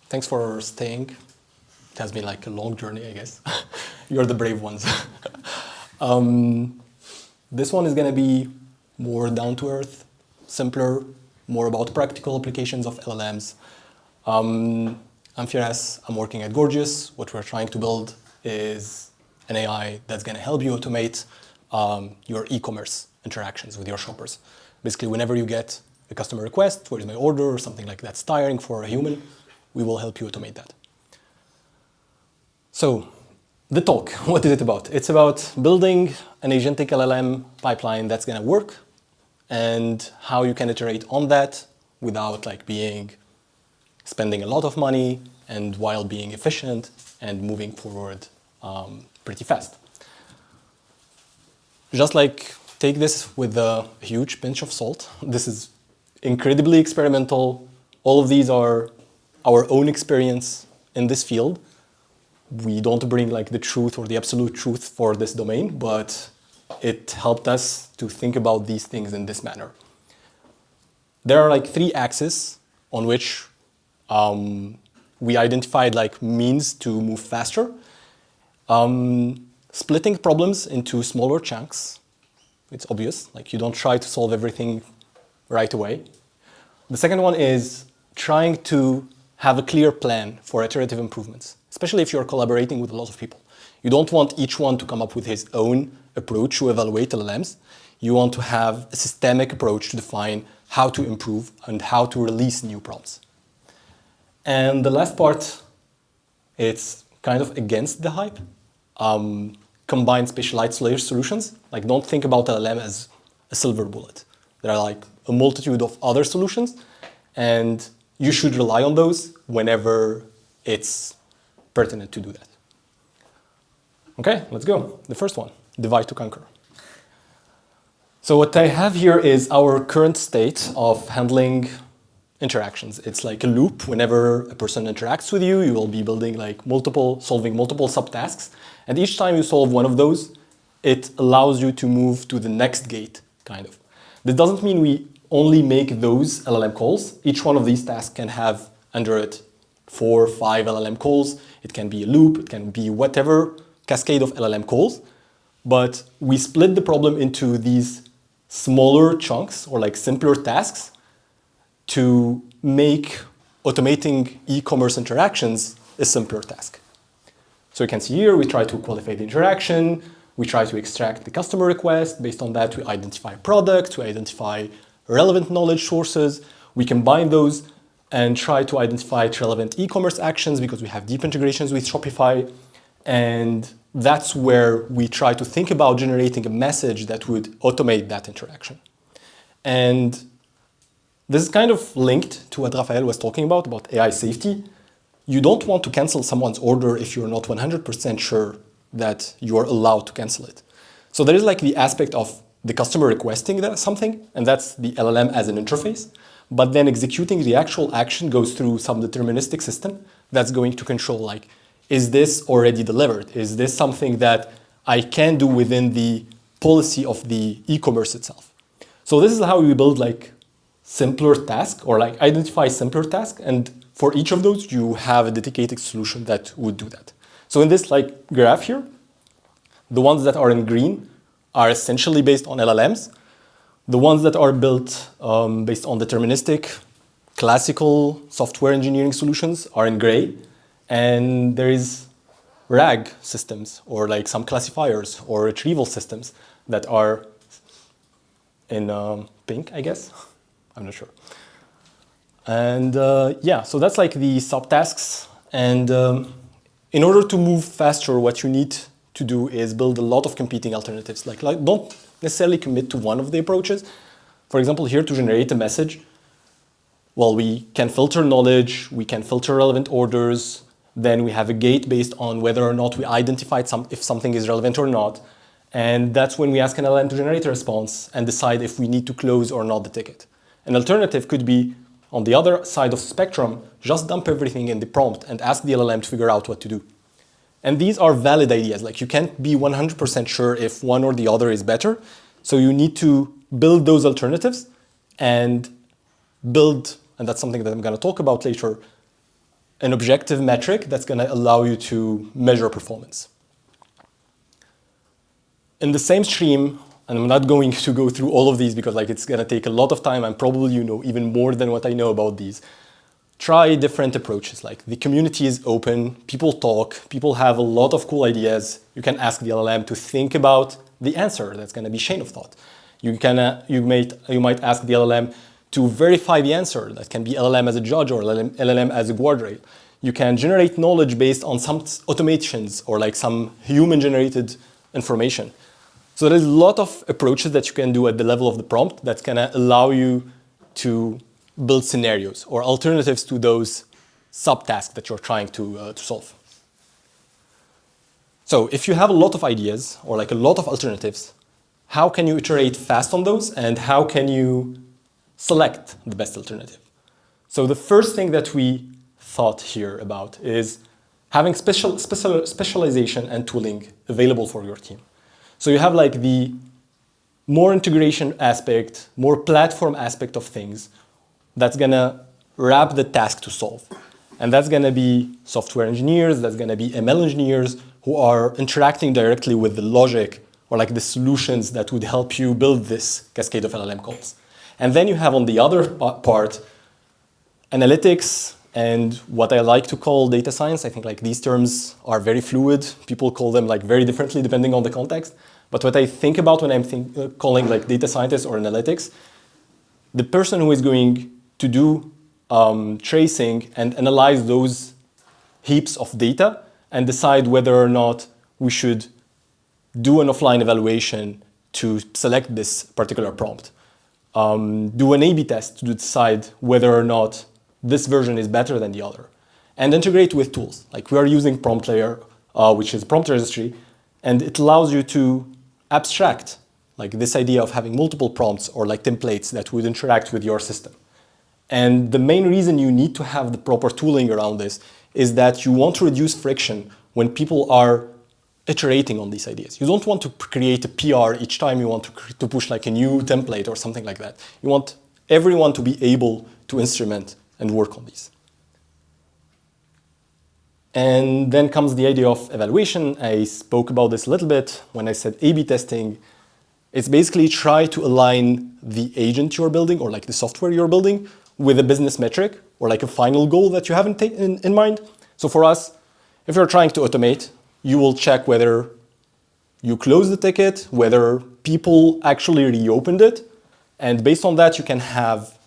Thanks for staying. It has been like a long journey, I guess. You're the brave ones. This one is going to be more down-to-earth, simpler, more about practical applications of LLMs. I'm Firas, I'm working at Gorgias. What we're trying to build is an AI that's going to help you automate your e-commerce interactions with your shoppers. Basically, whenever you get a customer request, where's my order, or something like that's tiring for a human, we will help you automate that. So, the talk, what is it about? It's about building an agentic LLM pipeline that's going to work and how you can iterate on that without spending a lot of money and while being efficient and moving forward pretty fast. Just take this with a huge pinch of salt. This is incredibly experimental. All of these are our own experience in this field. We don't bring the truth or the absolute truth for this domain, but it helped us to think about these things in this manner. There are three axes on which we identified means to move faster. Splitting problems into smaller chunks. It's obvious, you don't try to solve everything right away. The second one is trying to have a clear plan for iterative improvements, especially if you're collaborating with a lot of people. You don't want each one to come up with his own approach to evaluate LLMs. You want to have a systemic approach to define how to improve and how to release new prompts. And the last part, it's kind of against the hype. Combine specialized layer solutions. Don't think about LLM as a silver bullet. There are a multitude of other solutions, and you should rely on those whenever it's pertinent to do that. Okay, let's go. The first one, divide to conquer. So what I have here is our current state of handling interactions. It's like a loop. Whenever a person interacts with you, you will be building solving multiple subtasks. And each time you solve one of those, it allows you to move to the next gate, kind of. This doesn't mean we only make those LLM calls. Each one of these tasks can have under it 4 or 5 LLM calls. It can be a loop, it can be whatever cascade of LLM calls. But we split the problem into these smaller chunks or simpler tasks to make automating e-commerce interactions a simpler task. So you can see here, we try to qualify the interaction, we try to extract the customer request. Based on that, we identify products, we identify relevant knowledge sources, we combine those and try to identify relevant e-commerce actions because we have deep integrations with Shopify. And that's where we try to think about generating a message that would automate that interaction. And this is kind of linked to what Raphael was talking about AI safety. You don't want to cancel someone's order if you're not 100% sure that you're allowed to cancel it. So there is the aspect of the customer requesting something, and that's the LLM as an interface. But then executing the actual action goes through some deterministic system that's going to control, is this already delivered? Is this something that I can do within the policy of the e-commerce itself? So this is how we build simpler tasks or identify simpler tasks. And for each of those, you have a dedicated solution that would do that. So in this graph here, the ones that are in green are essentially based on LLMs. The ones that are built based on deterministic, classical software engineering solutions are in gray. And there is RAG systems or some classifiers or retrieval systems that are in pink, I guess. I'm not sure. And yeah, so that's the subtasks. And in order to move faster, what you need to do is build a lot of competing alternatives. Don't necessarily commit to one of the approaches. For example, here to generate a message, well, we can filter knowledge, we can filter relevant orders, then we have a gate based on whether or not we identified if something is relevant or not. And that's when we ask an LLM to generate a response and decide if we need to close or not the ticket. An alternative could be, on the other side of the spectrum, just dump everything in the prompt and ask the LLM to figure out what to do. And these are valid ideas. You can't be 100% sure if one or the other is better. So you need to build those alternatives and build and that's something that I'm going to talk about later, an objective metric that's going to allow you to measure performance. In the same stream, and I'm not going to go through all of these because like it's going to take a lot of time and probably you know even more than what I know about these. Try different approaches. Like the community is open, people talk, people have a lot of cool ideas. You can ask the LLM to think about the answer. That's going to be chain of thought. You might ask the LLM to verify the answer. That can be LLM as a judge or LLM as a guardrail. You can generate knowledge based on some automations or like some human-generated information. So there's a lot of approaches that you can do at the level of the prompt that's going to allow you to build scenarios or alternatives to those subtasks that you're trying to solve. So if you have a lot of ideas or like a lot of alternatives, how can you iterate fast on those and how can you select the best alternative? So the first thing that we thought here about is having specialization and tooling available for your team. So you have like the more integration aspect, more platform aspect of things that's gonna wrap the task to solve. And that's gonna be software engineers, that's gonna be ML engineers who are interacting directly with the logic or like the solutions that would help you build this cascade of LLM calls. And then you have on the other part, analytics and what I like to call data science. I think like these terms are very fluid. People call them like very differently depending on the context. But what I think about when I'm calling like data scientists or analytics, the person who is going to do tracing and analyze those heaps of data and decide whether or not we should do an offline evaluation to select this particular prompt. Do an A/B test to decide whether or not this version is better than the other. And integrate with tools. Like we are using Prompt Layer, which is prompt registry, and it allows you to abstract like this idea of having multiple prompts or like templates that would interact with your system. And the main reason you need to have the proper tooling around this is that you want to reduce friction when people are iterating on these ideas. You don't want to create a PR each time you want to push like a new template or something like that. You want everyone to be able to instrument and work on these. And then comes the idea of evaluation. I spoke about this a little bit when I said A/B testing. It's basically try to align the agent you're building or like the software you're building with a business metric or like a final goal that you have in mind. So for us, if you're trying to automate, you will check whether you close the ticket, whether people actually reopened it. And based on that, you can have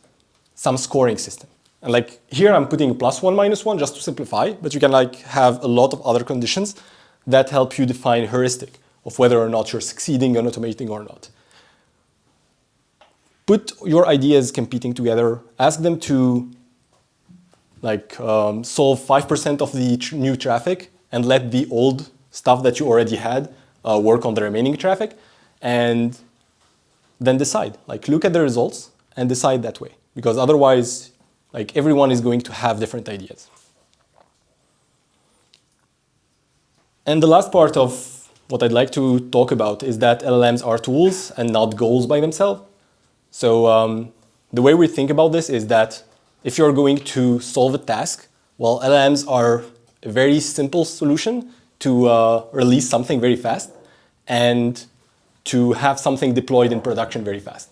some scoring system. And like here, I'm putting +1, -1 just to simplify, but you can like have a lot of other conditions that help you define heuristic of whether or not you're succeeding in automating or not. Put your ideas competing together, ask them to like solve 5% of the new traffic and let the old stuff that you already had work on the remaining traffic, and then decide. Like look at the results and decide that way, because otherwise like everyone is going to have different ideas. And the last part of what I'd like to talk about is that LLMs are tools and not goals by themselves. So the way we think about this is that if you're going to solve a task, well, LLMs are a very simple solution to release something very fast and to have something deployed in production very fast.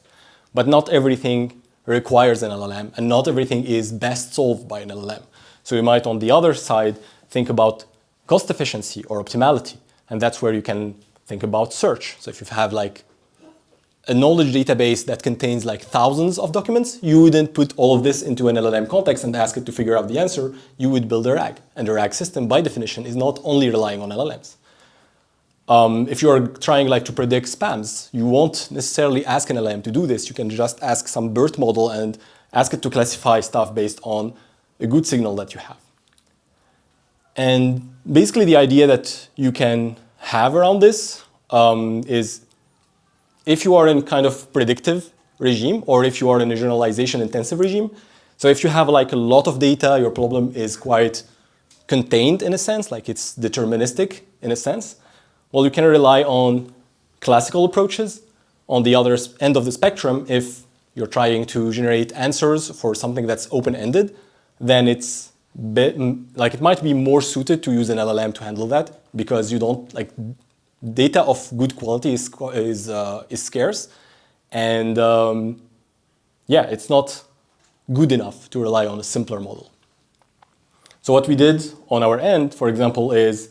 But not everything requires an LLM and not everything is best solved by an LLM. So you might, on the other side, think about cost efficiency or optimality. And that's where you can think about search. So if you have like a knowledge database that contains like thousands of documents, you wouldn't put all of this into an LLM context and ask it to figure out the answer. You would build a RAG. And the RAG system, by definition, is not only relying on LLMs. If you're trying like to predict spams, you won't necessarily ask an LLM to do this. You can just ask some BERT model and ask it to classify stuff based on a good signal that you have. And basically the idea that you can have around this is if you are in kind of predictive regime or if you are in a generalization intensive regime. So if you have like a lot of data, your problem is quite contained in a sense, like it's deterministic in a sense. Well, you can rely on classical approaches. On the other end of the spectrum, if you're trying to generate answers for something that's open-ended, then it's like it might be more suited to use an LLM to handle that, because you don't like data of good quality is scarce, and yeah, it's not good enough to rely on a simpler model. So what we did on our end, for example, is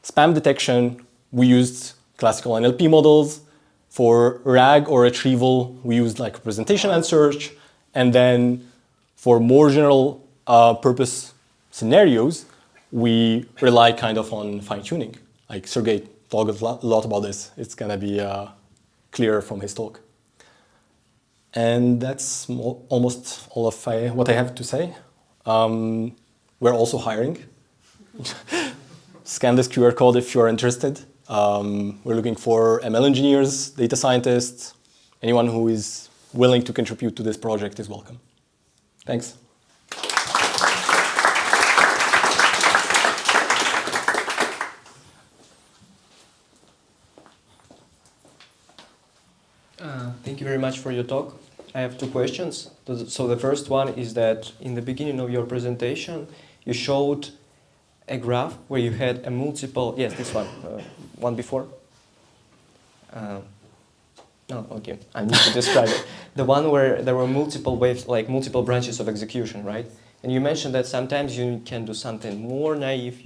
spam detection. We used classical NLP models. For RAG or retrieval, we used like representation and search. And then for more general purpose scenarios, we rely kind of on fine-tuning. Like Sergey talked a lot about this. It's going to be clearer from his talk. And that's almost all of what I have to say. We're also hiring. Scan this QR code if you're interested. We're looking for ML engineers, data scientists. Anyone who is willing to contribute to this project is welcome. Thanks. Thank you very much for your talk. I have two questions. So the first one is that in the beginning of your presentation, you showed a graph where you had a multiple, yes, this one, one before. No, okay, I need to describe it. The one where there were multiple waves, like multiple branches of execution, right? And you mentioned that sometimes you can do something more naive,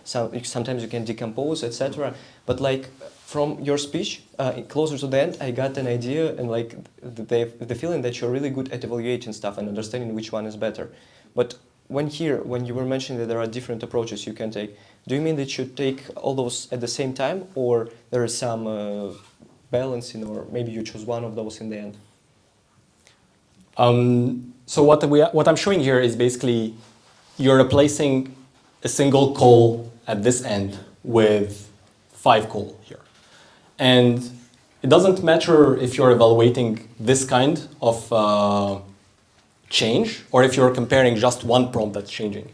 sometimes you can decompose, etc. But like from your speech, closer to the end, I got an idea and like the feeling that you're really good at evaluating stuff and understanding which one is better. But when you were mentioning that there are different approaches you can take, do you mean that you take all those at the same time, or there is some balancing, or maybe you choose one of those in the end? So what I'm showing here is basically you're replacing a single call at this end with 5 calls here. And it doesn't matter if you're evaluating this kind of change or if you're comparing just one prompt that's changing.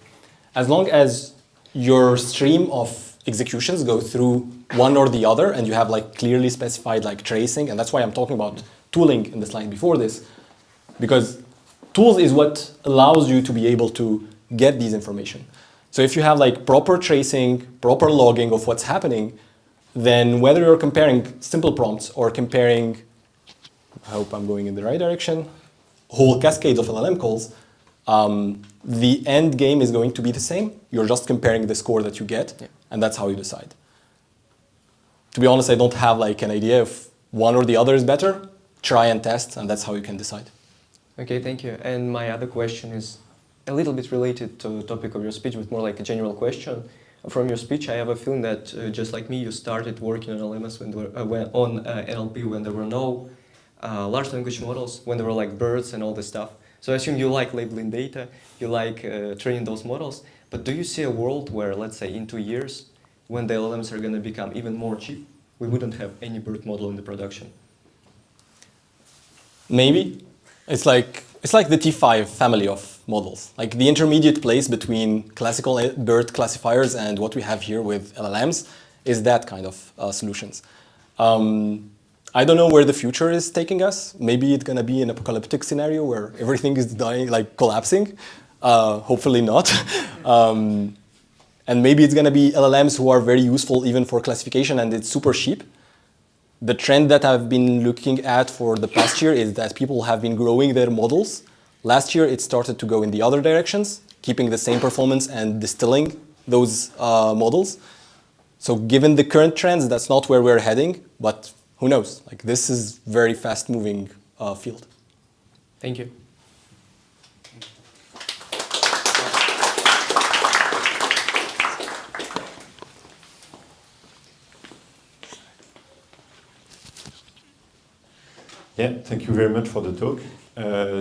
As long as your stream of executions go through one or the other and you have like clearly specified like tracing, and that's why I'm talking about tooling in the slide before this, because tools is what allows you to be able to get these information. So if you have like proper tracing, proper logging of what's happening, then whether you're comparing simple prompts or comparing, I hope I'm going in the right direction, whole cascades of LLM calls, the end game is going to be the same. You're just comparing the score that you get, and that's how you decide. To be honest, I don't have like an idea if one or the other is better. Try and test, and that's how you can decide. Okay, thank you. And my other question is a little bit related to the topic of your speech, but more like a general question. From your speech, I have a feeling that just like me, you started working on LMS on NLP when there were no large language models, when there were like birds and all this stuff. So I assume you like labeling data, you like training those models, but do you see a world where, let's say, in 2 years, when the LLMs are going to become even more cheap, we wouldn't have any bird model in the production? Maybe. It's like the T5 family of models. Like the intermediate place between classical BERT classifiers and what we have here with LLMs is that kind of solutions. I don't know where the future is taking us. Maybe it's going to be an apocalyptic scenario where everything is dying, like collapsing. Hopefully not. And maybe it's going to be LLMs who are very useful even for classification and it's super cheap. The trend that I've been looking at for the past year is that people have been growing their models. Last year, it started to go in the other directions, keeping the same performance and distilling those models. So given the current trends, that's not where we're heading, but who knows? Like this is very fast-moving field. Thank you. Yeah, thank you very much for the talk.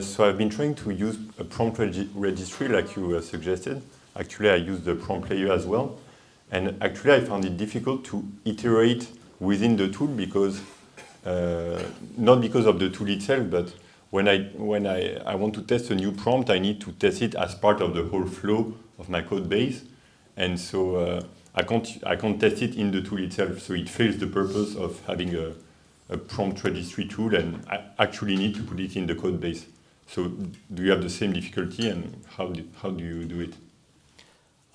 So I've been trying to use a prompt registry like you suggested. Actually, I used the prompt layer as well. And actually, I found it difficult to iterate within the tool because, not because of the tool itself, but when I want to test a new prompt, I need to test it as part of the whole flow of my code base. And so I can't test it in the tool itself. So it fails the purpose of having a prompt registry tool and actually need to put it in the code base. So do you have the same difficulty, and how do you do it?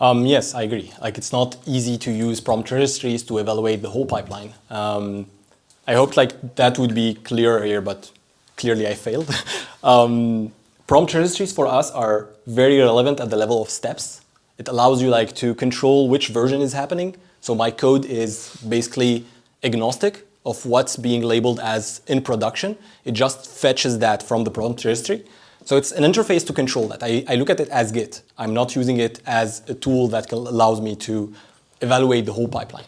Yes, I agree. Like, it's not easy to use prompt registries to evaluate the whole pipeline. I hoped like that would be clearer here, but clearly I failed. Prompt registries for us are very relevant at the level of steps. It allows you like to control which version is happening. So my code is basically agnostic of what's being labeled as in production. It just fetches that from the prompt registry. So it's an interface to control that. I look at it as Git. I'm not using it as a tool that allows me to evaluate the whole pipeline.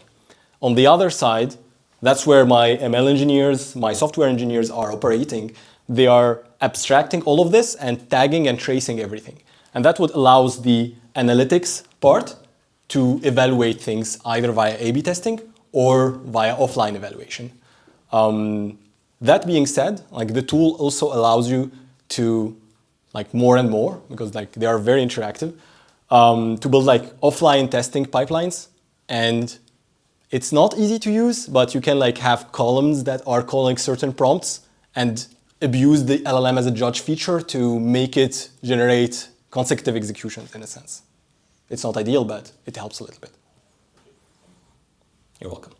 On the other side, that's where my ML engineers, my software engineers are operating. They are abstracting all of this and tagging and tracing everything. And that's what allows the analytics part to evaluate things either via A/B testing or via offline evaluation. That being said, like the tool also allows you to like more and more, because like they are very interactive, to build like offline testing pipelines. And it's not easy to use, but you can like have columns that are calling certain prompts and abuse the LLM as a judge feature to make it generate consecutive executions in a sense. It's not ideal, but it helps a little bit. You're welcome.